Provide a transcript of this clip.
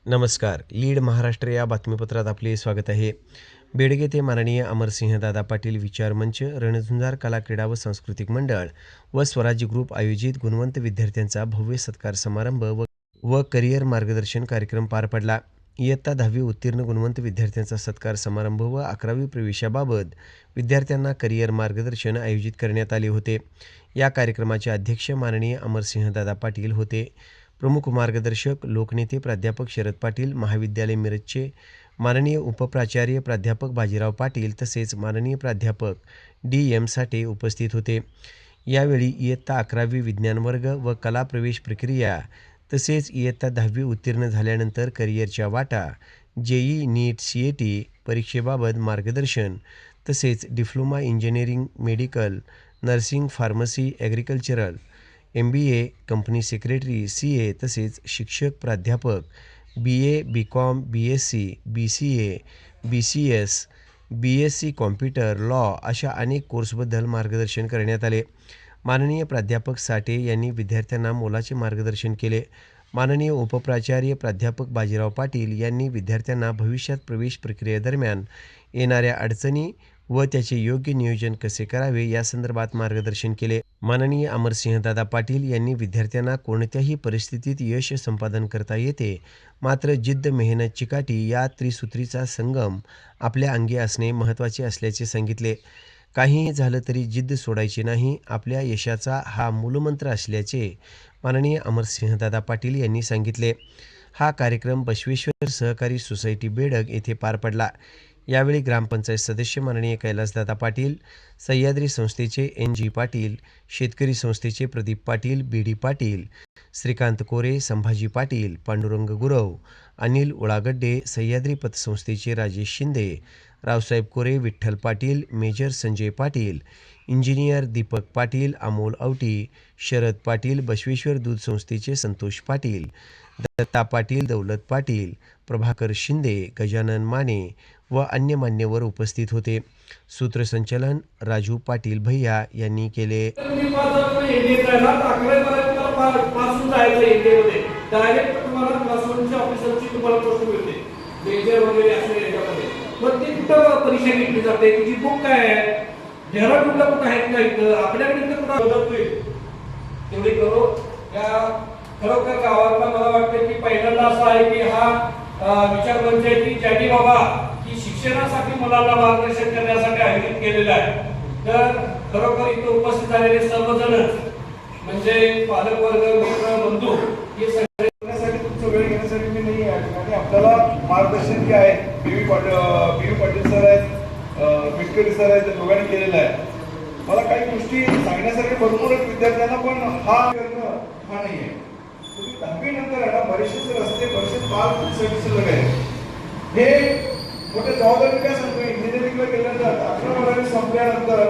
नमस्कार. लीड महाराष्ट्र या बातमीपत्रात आपले स्वागत आहे. बेडगे ते माननीय अमरसिंहदादा पाटील विचार मंच, रणझुंजार कला क्रीडा व सांस्कृतिक मंडळ व स्वराज्य ग्रुप आयोजित गुणवंत विद्यार्थ्यांचा भव्य सत्कार समारंभ व करिअर मार्गदर्शन कार्यक्रम पार पडला. इयत्ता 10वी उत्तीर्ण गुणवंत विद्यार्थ्यांचा सत्कार समारंभ व 11वी प्रवेशाबाबत विद्यार्थ्यांना करिअर मार्गदर्शन आयोजित करण्यात आले होते. या कार्यक्रमाचे अध्यक्ष माननीय अमरसिंहदादा पाटील होते. प्रमुख मार्गदर्शक लोकनेते प्राध्यापक शरद पाटील, महाविद्यालय मिरजचे माननीय उपप्राचार्य प्राध्यापक बाजीराव पाटील तसेच माननीय प्राध्यापक D.M. साठे उपस्थित होते. यावेळी इयत्ता 11वी विज्ञान वर्ग व कला प्रवेश प्रक्रिया तसेच इयत्ता 10वी उत्तीर्ण झाल्यानंतर करिअरच्या वाटा, JEE नीट CET परीक्षेबाबत मार्गदर्शन तसेच diploma engineering, medical, nursing, pharmacy, agricultural, MBA, company secretary, CA तसेच शिक्षक, प्राध्यापक, BA, BCom, BSc, BCA, BCS, BSc computer, law अशा अनेक कोर्सबद्दल मार्गदर्शन करण्यात आले. माननीय प्राध्यापक साठे यांनी विद्यार्थ्यांना मोलाचे मार्गदर्शन केले. माननीय उपप्राचार्य प्राध्यापक बाजीराव पाटील यांनी विद्यार्थ्यांना भविष्यात प्रवेश प्रक्रियेदरम्यान येणाऱ्या अडचणी व त्याचे योग्य नियोजन कसे करावे यासंदर्भात मार्गदर्शन केले. माननीय अमरसिंहदादा पाटील यांनी विद्यार्थ्यांना कोणत्याही परिस्थितीत यश संपादन करता येते, मात्र जिद्द, मेहनत, चिकाटी या त्रिसूत्रीचा संगम आपल्या अंगी असणे महत्त्वाचे असल्याचे सांगितले. काहीही झालं तरी जिद्द सोडायची नाही, आपल्या यशाचा हा मूलमंत्र असल्याचे माननीय अमरसिंहदादा पाटील यांनी सांगितले. हा कार्यक्रम बसवेश्वर सहकारी सोसायटी बेडग येथे पार पडला. यावेळी ग्रामपंचायत सदस्य माननीय कैलासदादा पाटील, सह्याद्री संस्थेचे NG पाटील, शेतकरी संस्थेचे प्रदीप पाटील, BD पाटील, श्रीकांत कोरे, संभाजी पाटील, पांडुरंग गुरव, अनिल उळागड्डे, सह्याद्री पतसंस्थेचे राजेश शिंदे, रावसाहेब कोरे, विठ्ठल पाटील, मेजर संजय पाटील, इंजिनियर दीपक पाटील, अमोल आवटी, शरद पाटील, बसवेश्वर दूध संस्थेचे संतोष पाटील, दत्ता पाटील, दौलत पाटील, प्रभाकर शिंदे, गजानन माने व अन्य मान्यवर उपस्थित होते. सूत्रसंचालन राजू पाटील भैया यांनी केले. परीक्षा घेतली जाते, तिची बुक काय आहे, डेहराडूनला कुठं आहेत का, इथं आपल्याकडे मदत होईल तेवढी करू. या खरोखर गावातला मला वाटतं की पहिल्यांदा असं आहे की हा विचार मंच आहे की ज्यांनी बाबा की शिक्षणासाठी मुलांना मार्गदर्शन करण्यासाठी आयोजित केलेलं आहे. तर खरोखर इथं उपस्थित झालेले सर्वजण म्हणजे पालकवर्ग, मित्र, बंधू हे सगळे तुमचा वेळ घेण्यासाठी मी नाही आहे. आणि आपल्याला मार्गदर्शन जे आहे BV पाटील सर आहेत, मिटकरी सर आहेत, दोघांनी केलेलं आहे. मला काही गोष्टी सांगण्यासाठी भरपूर आहेत विद्यार्थ्यांना, पण हा करणं हा नाही आहे. तुम्ही 10वी नंतर आहे ना बरेचसे रस्ते, बरेचसे मार्ग शिल्लक आहेत. हे मोठे जबाबदारी काय सांगतो, इंजिनिअरिंगला गेल्यानंतर 11वी संपल्यानंतर